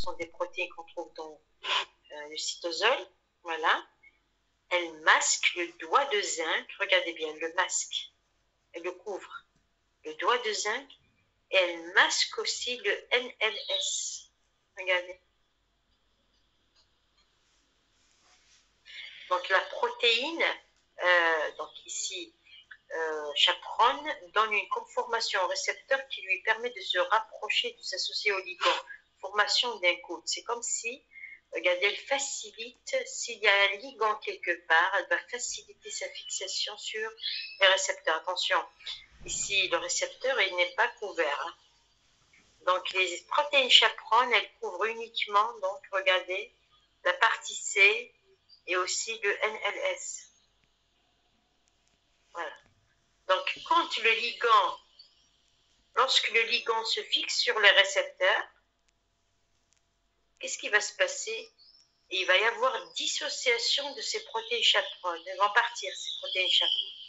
sont des protéines qu'on trouve dans le cytosol, voilà. Elle masque le doigt de zinc, regardez bien, le masque, elle le couvre, le doigt de zinc, et elle masque aussi le NLS, regardez. Donc la protéine, donc ici, chaperonne, donne une conformation au récepteur qui lui permet de se rapprocher, de s'associer au ligand, formation d'un coude. C'est comme si, regardez, elle facilite, s'il y a un ligand quelque part, elle va faciliter sa fixation sur les récepteurs. Attention, ici, le récepteur, il n'est pas couvert. Hein. Donc, les protéines chaperonnes, elles couvrent uniquement, donc, regardez, la partie C et aussi le NLS. Voilà. Donc, quand le ligand, lorsque le ligand se fixe sur les récepteurs, qu'est-ce qui va se passer? Et il va y avoir dissociation de ces protéines chaperonnes. Elles vont partir, ces protéines chaperonnes.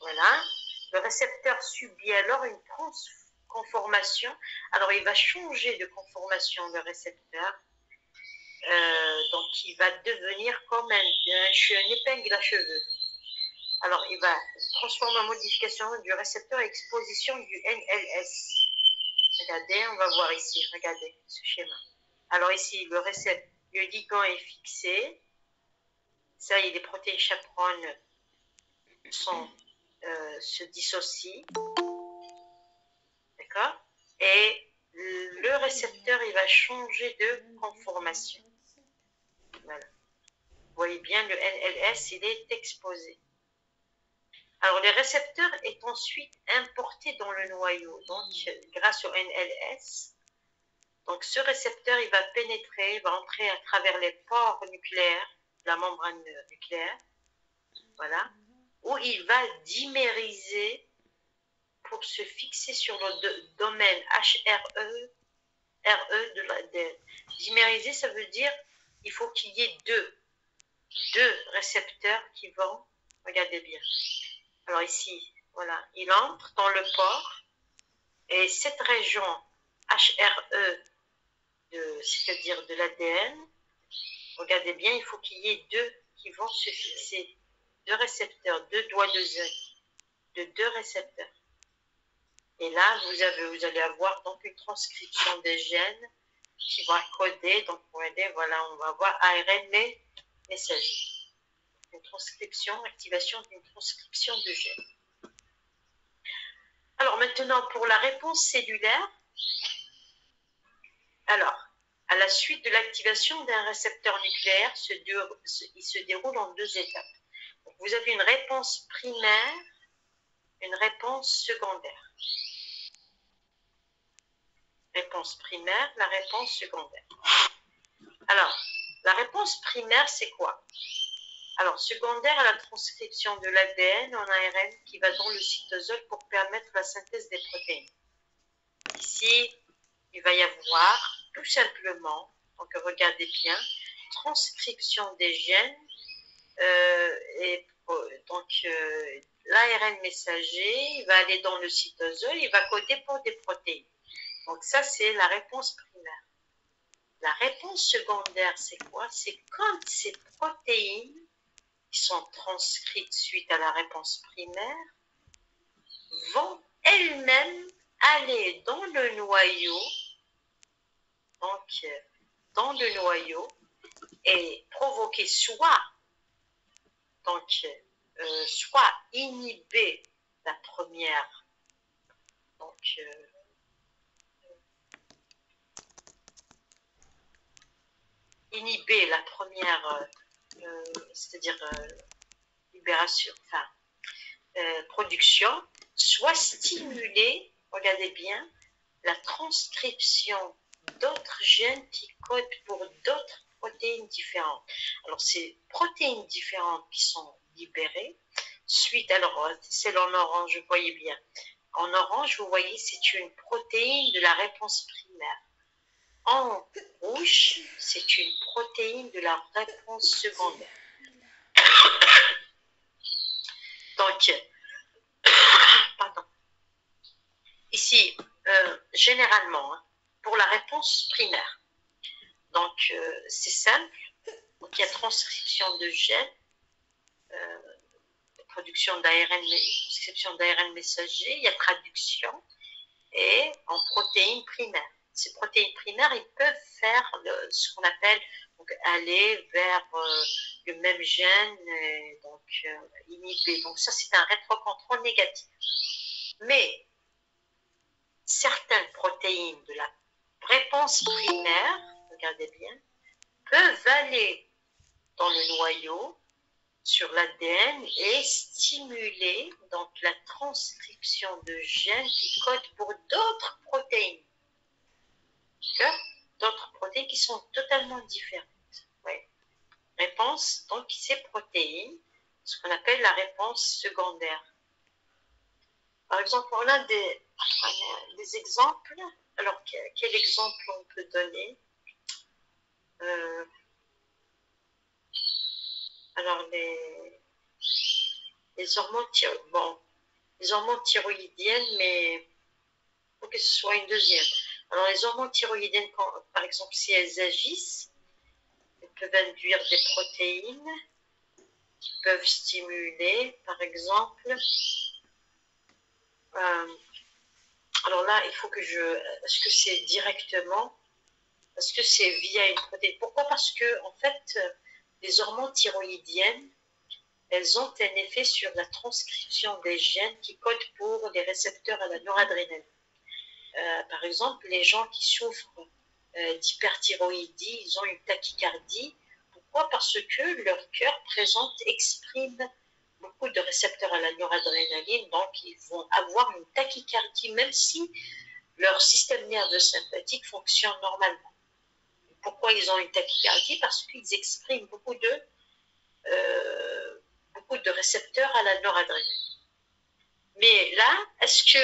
Voilà. Le récepteur subit alors une conformation. Alors, il va changer de conformation, le récepteur. Donc, il va devenir comme une épingle à cheveux. Alors, il va transformer en modification du récepteur et exposition du NLS. Regardez, on va voir ici, regardez ce schéma. Alors ici, le ligand est fixé. Ça, les protéines chaperonnes se dissocient. D'accord? Et le récepteur, il va changer de conformation. Voilà. Vous voyez bien, le NLS, il est exposé. Alors, les récepteurs est ensuite importés dans le noyau. Donc, grâce au NLS, donc ce récepteur, il va pénétrer, il va entrer à travers les pores nucléaires, la membrane nucléaire, voilà, où il va dimériser pour se fixer sur le domaine HRE, RE de l'ADN. Dimériser, ça veut dire il faut qu'il y ait deux récepteurs qui vont, regardez bien. Alors ici, voilà, il entre dans le pore et cette région HRE, c'est-à-dire de l'ADN, regardez bien, il faut qu'il y ait deux qui vont se fixer, deux récepteurs, deux doigts de zinc, de deux récepteurs. Et là, vous allez avoir donc une transcription des gènes qui va coder, donc regardez, voilà, on va avoir ARN messager. Une transcription, activation d'une transcription de gènes. Alors maintenant, pour la réponse cellulaire, alors, à la suite de l'activation d'un récepteur nucléaire, il se déroule en deux étapes. Donc, vous avez une réponse primaire, une réponse secondaire. Réponse primaire, la réponse secondaire. Alors, la réponse primaire, c'est quoi? Alors, secondaire à la transcription de l'ADN en ARN qui va dans le cytosol pour permettre la synthèse des protéines. Ici, il va y avoir tout simplement, donc regardez bien, transcription des gènes et donc l'ARN messager, il va aller dans le cytosol, il va coder pour des protéines. Donc ça, c'est la réponse primaire. La réponse secondaire, c'est quoi? C'est quand ces protéines qui sont transcrites suite à la réponse primaire vont elles-mêmes aller dans le noyau, donc dans le noyau, et provoquer soit inhiber la première, donc inhiber la première, c'est-à-dire libération, enfin production, soit stimuler, regardez bien, la transcription d'autres gènes qui codent pour d'autres protéines différentes. Alors, ces protéines différentes qui sont libérées, suite, alors, celle en orange, vous voyez bien. En orange, vous voyez, c'est une protéine de la réponse primaire. En rouge, c'est une protéine de la réponse secondaire. Donc, pardon. Ici, généralement, pour la réponse primaire. Donc, c'est simple. Donc, il y a transcription de gènes, production d'ARN, transcription d'ARN messager, il y a traduction et en protéines primaires. Ces protéines primaires, ils peuvent faire ce qu'on appelle donc, aller vers le même gène, donc inhiber. Donc ça, c'est un rétrocontrôle négatif. Mais certaines protéines de la réponse primaire, regardez bien, peuvent aller dans le noyau sur l'ADN et stimuler donc la transcription de gènes qui codent pour d'autres protéines. D'autres protéines qui sont totalement différentes. Ouais. Réponse, donc ces protéines, ce qu'on appelle la réponse secondaire. Par exemple, on a des exemples. Alors, quel exemple on peut donner? Alors, les hormones thyroïdiennes, mais il faut que ce soit une deuxième. Alors, les hormones thyroïdiennes, par exemple, si elles agissent, elles peuvent induire des protéines qui peuvent stimuler, par exemple. Alors là, il faut que est-ce que c'est directement? Est-ce que c'est via une protéine? Pourquoi? Parce que, en fait, les hormones thyroïdiennes, elles ont un effet sur la transcription des gènes qui codent pour les récepteurs à la noradrénaline. Par exemple, les gens qui souffrent d'hyperthyroïdie, ils ont une tachycardie. Pourquoi? Parce que leur cœur exprime beaucoup de récepteurs à la noradrénaline, donc ils vont avoir une tachycardie, même si leur système nerveux sympathique fonctionne normalement. Pourquoi ils ont une tachycardie? Parce qu'ils expriment beaucoup de récepteurs à la noradrénaline. Mais là, est-ce que,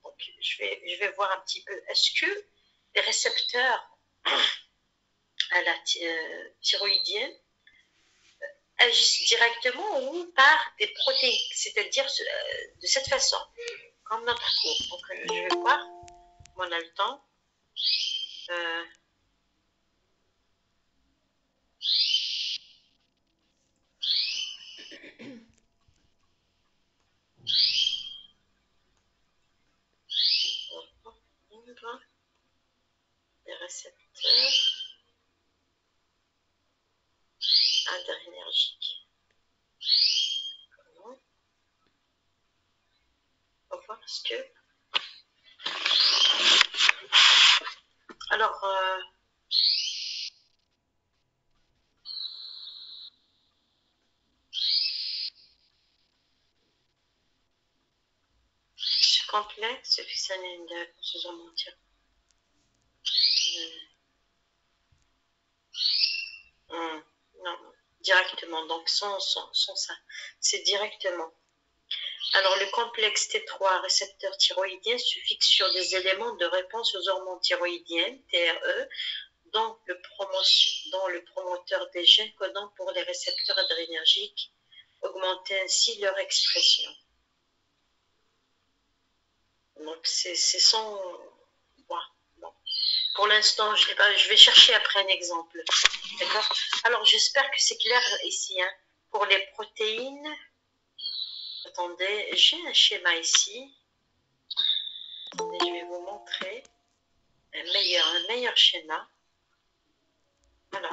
donc je vais voir un petit peu, est-ce que les récepteurs à la thyroïdienne agissent directement ou par des protéines, c'est-à-dire de cette façon, comme notre cours. Donc je vais voir, on a le temps. Les récepteurs adrénergiques. Comment? On va voir ce que. Alors, c'est complet, c'est fixe à une réponse aux hormones thyroïdiennes. Non, directement, donc sans ça, c'est directement. Alors, le complexe T3 récepteur thyroïdien se fixe sur des éléments de réponse aux hormones thyroïdiennes, TRE, dont le promoteur des gènes codant pour les récepteurs adrénergiques, augmenter ainsi leur expression. Donc, c'est sans. Voilà. Bon. Pour l'instant, je vais chercher après un exemple. D'accord? Alors, j'espère que c'est clair ici. Hein. Pour les protéines, attendez, j'ai un schéma ici. Attendez, je vais vous montrer un meilleur schéma. Voilà.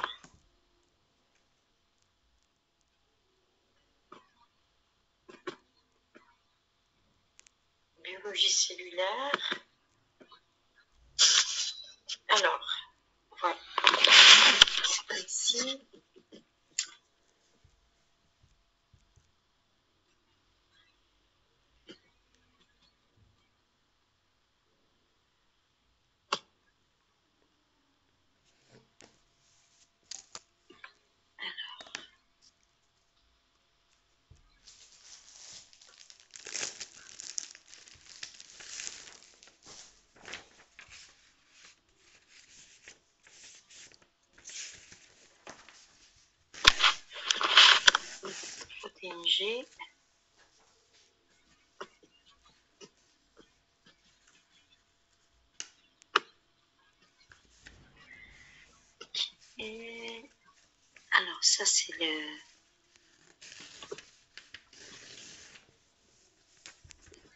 Biologie cellulaire. Alors, voilà. Ici. Protéine G. Et alors, ça, c'est le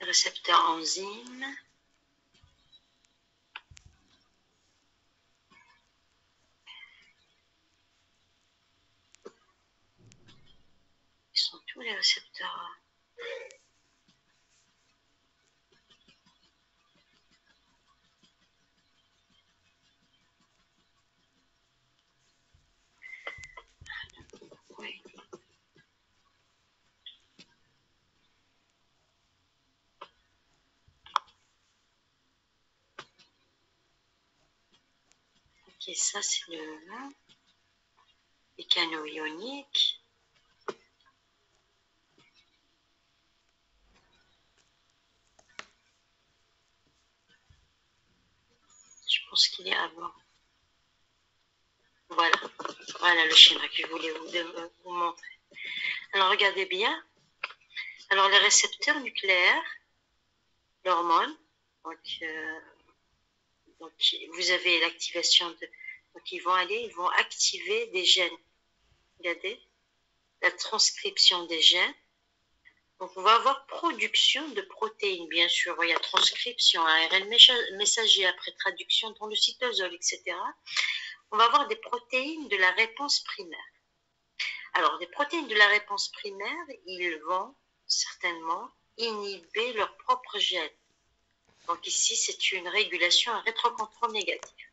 récepteur enzyme. Ils sont tous les récepteurs. Oui. Ok, ça, c'est les canaux ioniques. Je pense qu'il est avant. Voilà. Voilà le schéma que je voulais vous montrer. Alors, regardez bien. Alors, les récepteurs nucléaires, l'hormone, donc, vous avez l'activation de... Donc, ils vont activer des gènes. Regardez, la transcription des gènes. Donc, on va avoir production de protéines, bien sûr. Il y a transcription, ARN messager, après traduction dans le cytosol, etc. On va avoir des protéines de la réponse primaire. Alors, les protéines de la réponse primaire, ils vont certainement inhiber leurs propres gènes. Donc ici, c'est une régulation à rétrocontrôle négatif.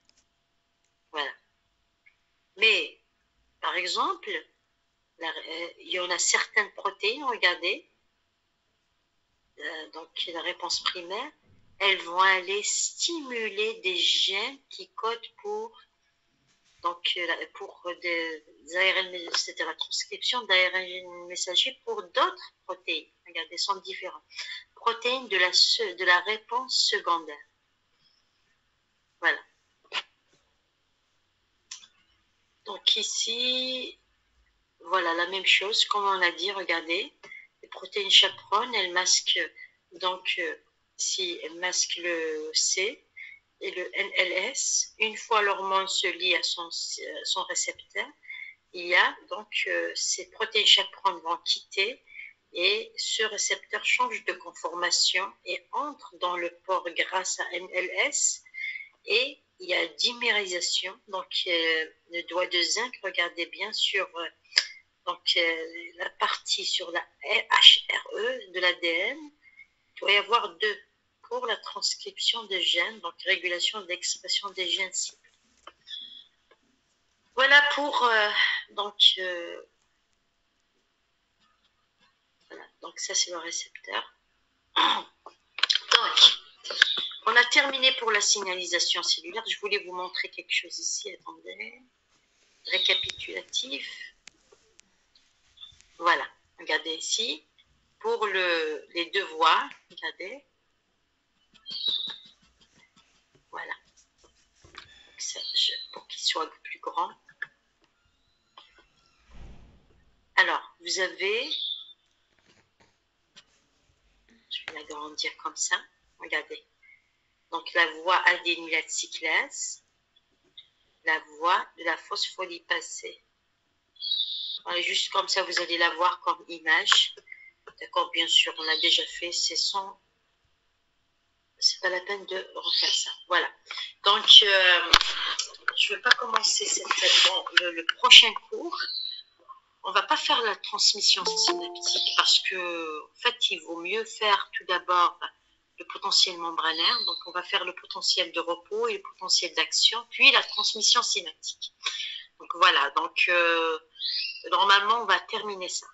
Voilà. Mais, par exemple, il y en a certaines protéines, regardez, donc la réponse primaire, elles vont aller stimuler des gènes qui codent pour des ARN, c'était la transcription d'ARN messager pour d'autres protéines. Regardez, sont différents. Protéines de la réponse secondaire. Voilà. Donc ici, voilà la même chose, comme on l'a dit, regardez, les protéines chaperones, elles masquent, donc si elles masquent le C et le NLS, une fois l'hormone se lie à son récepteur, il y a donc ces protéines chaperones vont quitter et ce récepteur change de conformation et entre dans le pore grâce à NLS et il y a dimérisation, donc le doigt de zinc, regardez bien sur la partie sur la HRE de l'ADN, il doit y avoir 2 pour la transcription des gènes, donc régulation de l'expression des gènes cibles. Voilà pour voilà, donc ça c'est le récepteur. Donc, on a terminé pour la signalisation cellulaire. Je voulais vous montrer quelque chose ici. Attendez. Récapitulatif. Voilà. Regardez ici. Pour les 2 voies. Regardez. Voilà. Donc ça, pour qu'il soit plus grand. Alors, vous avez... Je vais l'agrandir comme ça. Regardez. Donc, la voie adénylate cyclase, la voie de la phospholipase. Voilà, juste comme ça, vous allez la voir comme image. D'accord, bien sûr, on l'a déjà fait. C'est pas la peine de refaire ça. Voilà. Donc, je ne vais pas commencer le prochain cours. On ne va pas faire la transmission synaptique parce que, en fait, il vaut mieux faire tout d'abord le potentiel membranaire. Donc, on va faire le potentiel de repos et le potentiel d'action, puis la transmission synaptique. Donc, voilà. Donc, normalement, on va terminer ça.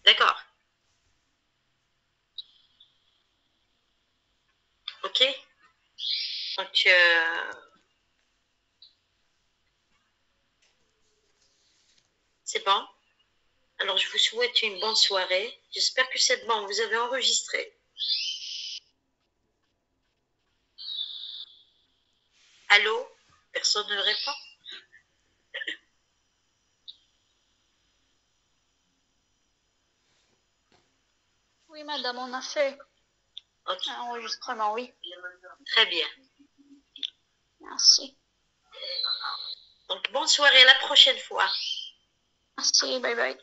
D'accord. Ok. Donc, c'est bon. Alors, je vous souhaite une bonne soirée. J'espère que c'est bon. Vous avez enregistré. Allô? Personne ne répond? Oui, madame, on a fait un enregistrement, oui. Très bien. Merci. Donc, bonne soirée, à la prochaine fois. Merci, bye bye.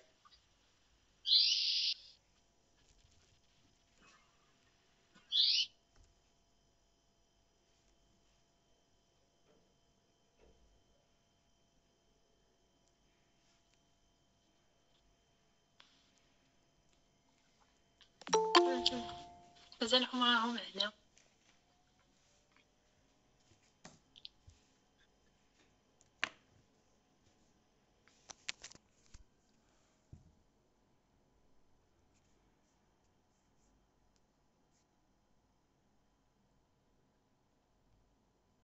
مازال معاهم هنا.